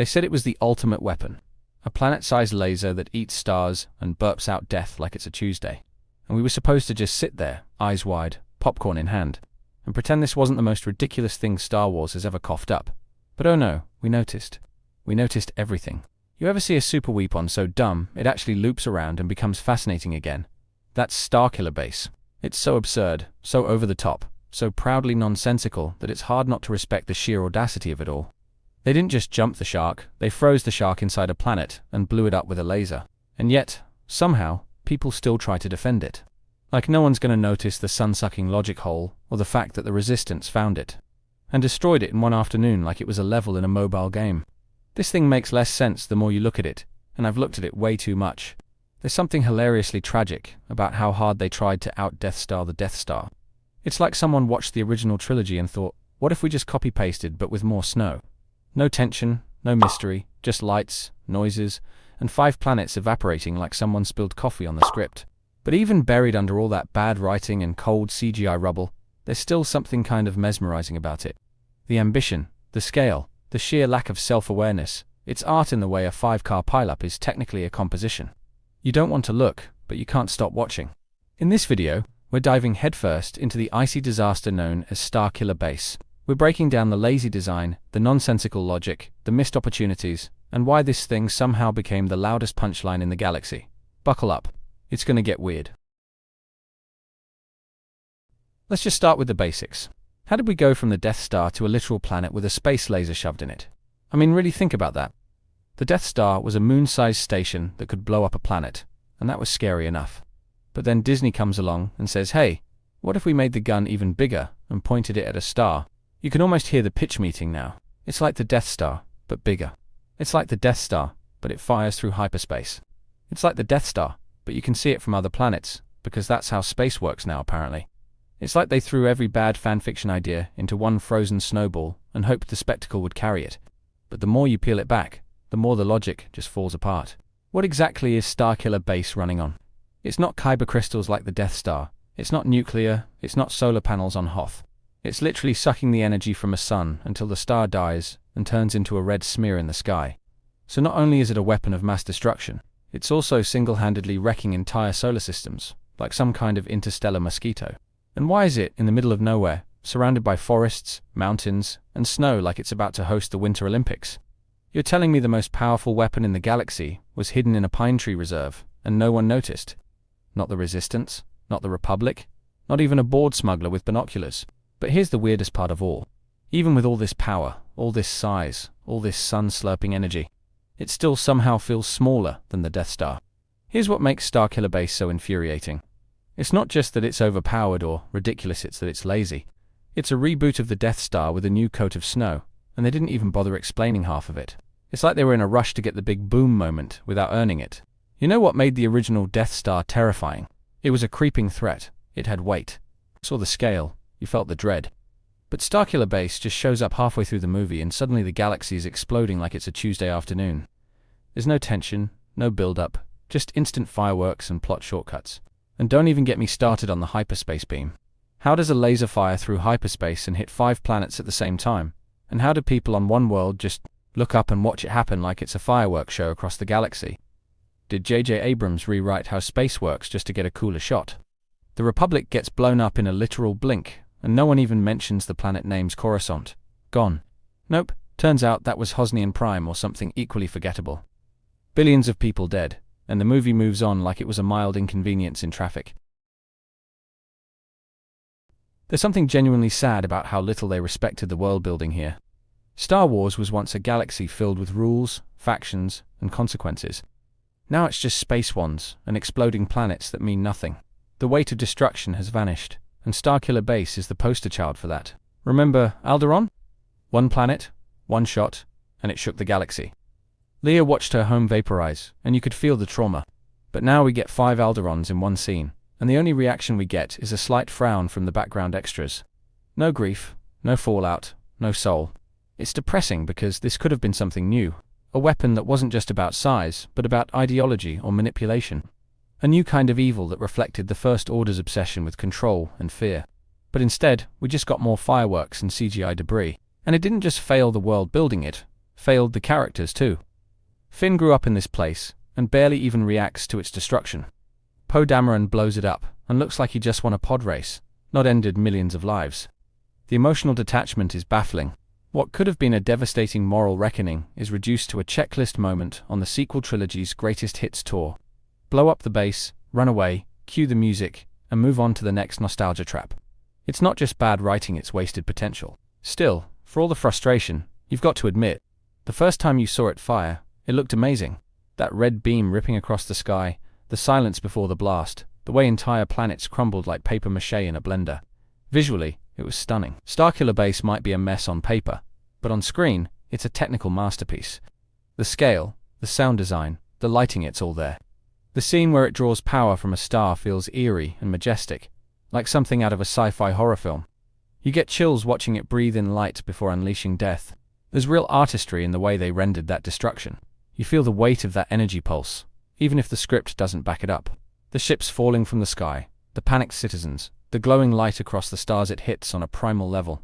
They said it was the ultimate weapon, a planet-sized laser that eats stars and burps out death like it's a Tuesday. And we were supposed to just sit there, eyes wide, popcorn in hand, and pretend this wasn't the most ridiculous thing Star Wars has ever coughed up. But oh no, we noticed. We noticed everything. You ever see a super weapon so dumb it actually loops around and becomes fascinating again? That's Starkiller base. It's so absurd, so over the top, so proudly nonsensical that it's hard not to respect the sheer audacity of it all. They didn't just jump the shark, they froze the shark inside a planet and blew it up with a laser. And yet, somehow, people still try to defend it. Like no one's gonna notice the sun-sucking logic hole or the fact that the Resistance found it and destroyed it in one afternoon like it was a level in a mobile game. This thing makes less sense the more you look at it, and I've looked at it way too much. There's something hilariously tragic about how hard they tried to out-Death Star the Death Star. It's like someone watched the original trilogy and thought, what if we just copy-pasted but with more snow? No tension, no mystery, just lights, noises, and 5 planets evaporating like someone spilled coffee on the script. But even buried under all that bad writing and cold CGI rubble, there's still something kind of mesmerizing about it. The ambition, the scale, the sheer lack of self-awareness. It's art in the way a 5-car pileup is technically a composition. You don't want to look, but you can't stop watching. In this video, we're diving headfirst into the icy disaster known as Starkiller base. We're breaking down the lazy design, the nonsensical logic, the missed opportunities, and why this thing somehow became the loudest punchline in the galaxy. Buckle up. It's gonna get weird. Let's just start with the basics. How did we go from the Death Star to a literal planet with a space laser shoved in it? I mean, really think about that. The Death Star was a moon-sized station that could blow up a planet, and that was scary enough. But then Disney comes along and says, hey, what if we made the gun even bigger and pointed it at a star? You can almost hear the pitch meeting now. It's like the Death Star, but bigger. It's like the Death Star, but it fires through hyperspace. It's like the Death Star, but you can see it from other planets, because that's how space works now apparently. It's like they threw every bad fanfiction idea into one frozen snowball and hoped the spectacle would carry it. But the more you peel it back, the more the logic just falls apart. What exactly is Starkiller base running on? It's not kyber crystals like the Death Star. It's not nuclear. It's not solar panels on Hoth. It's literally sucking the energy from a sun until the star dies and turns into a red smear in the sky. So not only is it a weapon of mass destruction, it's also single-handedly wrecking entire solar systems, like some kind of interstellar mosquito. And why is it in the middle of nowhere, surrounded by forests, mountains, and snow like it's about to host the Winter Olympics? You're telling me the most powerful weapon in the galaxy was hidden in a pine tree reserve, and no one noticed? Not the Resistance, not the Republic, not even a bored smuggler with binoculars. But here's the weirdest part of all. Even with all this power, all this size, all this sun-slurping energy, it still somehow feels smaller than the Death Star. Here's what makes Starkiller base so infuriating. It's not just that it's overpowered or ridiculous, it's that it's lazy. It's a reboot of the Death Star with a new coat of snow, and they didn't even bother explaining half of it. It's like they were in a rush to get the big boom moment without earning it. You know what made the original Death Star terrifying? It was a creeping threat. It had weight. You saw the scale. You felt the dread. But Starkiller base just shows up halfway through the movie and suddenly the galaxy is exploding like it's a Tuesday afternoon. There's no tension, no build-up, just instant fireworks and plot shortcuts. And don't even get me started on the hyperspace beam. How does a laser fire through hyperspace and hit 5 planets at the same time? And how do people on one world just look up and watch it happen like it's a fireworks show across the galaxy? Did J.J. Abrams rewrite how space works just to get a cooler shot? The Republic gets blown up in a literal blink, and no one even mentions the planet names Coruscant. Gone. Nope, turns out that was Hosnian Prime or something equally forgettable. Billions of people dead, and the movie moves on like it was a mild inconvenience in traffic. There's something genuinely sad about how little they respected the world building here. Star Wars was once a galaxy filled with rules, factions, and consequences. Now it's just space wands and exploding planets that mean nothing. The weight of destruction has vanished, and Starkiller base is the poster child for that. Remember Alderaan? One planet, one shot, and it shook the galaxy. Leia watched her home vaporize, and you could feel the trauma. But now we get 5 Alderaans in one scene, and the only reaction we get is a slight frown from the background extras. No grief, no fallout, no soul. It's depressing because this could have been something new, a weapon that wasn't just about size, but about ideology or manipulation. A new kind of evil that reflected the First Order's obsession with control and fear. But instead, we just got more fireworks and CGI debris. And it didn't just fail the world building, it failed the characters too. Finn grew up in this place, and barely even reacts to its destruction. Poe Dameron blows it up, and looks like he just won a pod race, not ended millions of lives. The emotional detachment is baffling. What could have been a devastating moral reckoning is reduced to a checklist moment on the sequel trilogy's greatest hits tour. Blow up the base, run away, cue the music, and move on to the next nostalgia trap. It's not just bad writing, it's wasted potential. Still, for all the frustration, you've got to admit, the first time you saw it fire, it looked amazing. That red beam ripping across the sky, the silence before the blast, the way entire planets crumbled like paper mache in a blender. Visually, it was stunning. Starkiller Base might be a mess on paper, but on screen, it's a technical masterpiece. The scale, the sound design, the lighting, it's all there. The scene where it draws power from a star feels eerie and majestic, like something out of a sci-fi horror film. You get chills watching it breathe in light before unleashing death. There's real artistry in the way they rendered that destruction. You feel the weight of that energy pulse, even if the script doesn't back it up. The ships falling from the sky, the panicked citizens, the glowing light across the stars it hits on a primal level.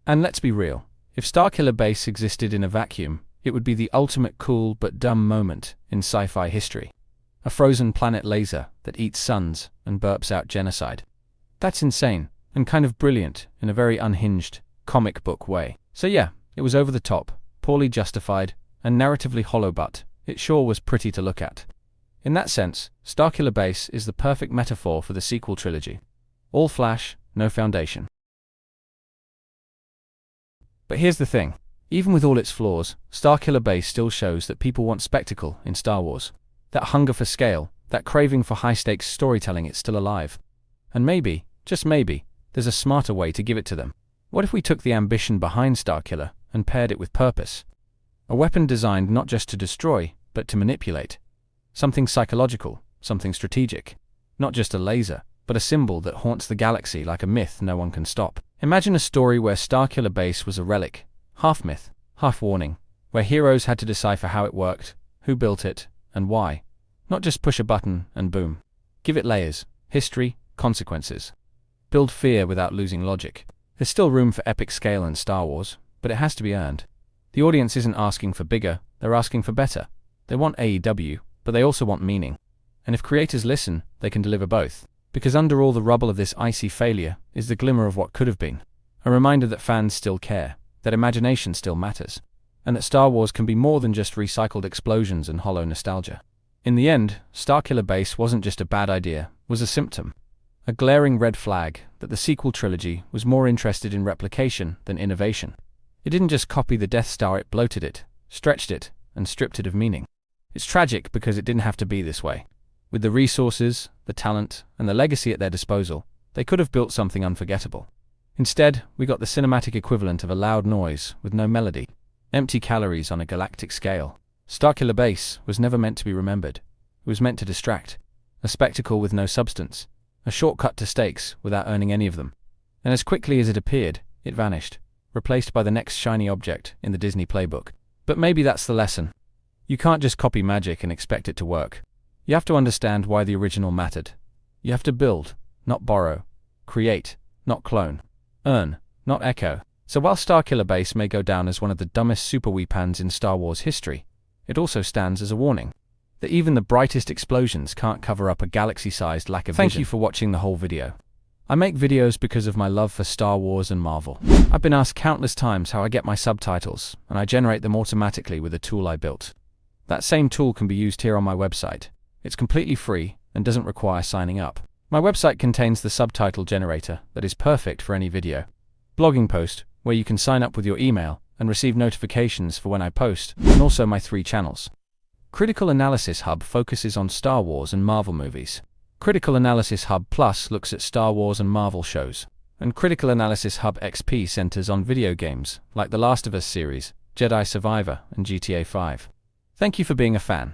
And let's be real, if Starkiller Base existed in a vacuum, it would be the ultimate cool but dumb moment in sci-fi history. A frozen planet laser that eats suns and burps out genocide. That's insane, and kind of brilliant in a very unhinged, comic book way. So yeah, it was over the top, poorly justified, and narratively hollow, but it sure was pretty to look at. In that sense, Starkiller Base is the perfect metaphor for the sequel trilogy. All flash, no foundation. But here's the thing. Even with all its flaws, Starkiller Base still shows that people want spectacle in Star Wars. That hunger for scale, that craving for high-stakes storytelling, it's still alive. And maybe, just maybe, there's a smarter way to give it to them. What if we took the ambition behind Starkiller and paired it with purpose? A weapon designed not just to destroy, but to manipulate. Something psychological, something strategic. Not just a laser, but a symbol that haunts the galaxy like a myth no one can stop. Imagine a story where Starkiller Base was a relic, half myth, half warning, where heroes had to decipher how it worked, who built it, and why. Not just push a button and boom. Give it layers, history, consequences. Build fear without losing logic. There's still room for epic scale in Star Wars, but it has to be earned. The audience isn't asking for bigger, they're asking for better. They want AEW, but they also want meaning. And if creators listen, they can deliver both. Because under all the rubble of this icy failure is the glimmer of what could have been. A reminder that fans still care, that imagination still matters, and that Star Wars can be more than just recycled explosions and hollow nostalgia. In the end, Starkiller Base wasn't just a bad idea, it was a symptom. A glaring red flag that the sequel trilogy was more interested in replication than innovation. It didn't just copy the Death Star, it bloated it, stretched it, and stripped it of meaning. It's tragic because it didn't have to be this way. With the resources, the talent, and the legacy at their disposal, they could have built something unforgettable. Instead, we got the cinematic equivalent of a loud noise with no melody. Empty calories on a galactic scale. Starkiller Base was never meant to be remembered. It was meant to distract. A spectacle with no substance. A shortcut to stakes without earning any of them. And as quickly as it appeared, it vanished, replaced by the next shiny object in the Disney playbook. But maybe that's the lesson. You can't just copy magic and expect it to work. You have to understand why the original mattered. You have to build, not borrow. Create, not clone. Earn, not echo. So while Starkiller Base may go down as one of the dumbest super weapons in Star Wars history, it also stands as a warning that even the brightest explosions can't cover up a galaxy-sized lack of vision. Thank you for watching the whole video. I make videos because of my love for Star Wars and Marvel. I've been asked countless times how I get my subtitles, and I generate them automatically with a tool I built. That same tool can be used here on my website. It's completely free and doesn't require signing up. My website contains the subtitle generator that is perfect for any video. Blogging post, where you can sign up with your email and receive notifications for when I post, and also my 3 channels. Critical Analysis Hub focuses on Star Wars and Marvel movies. Critical Analysis Hub Plus looks at Star Wars and Marvel shows. And Critical Analysis Hub XP centers on video games, like The Last of Us series, Jedi Survivor, and GTA 5. Thank you for being a fan.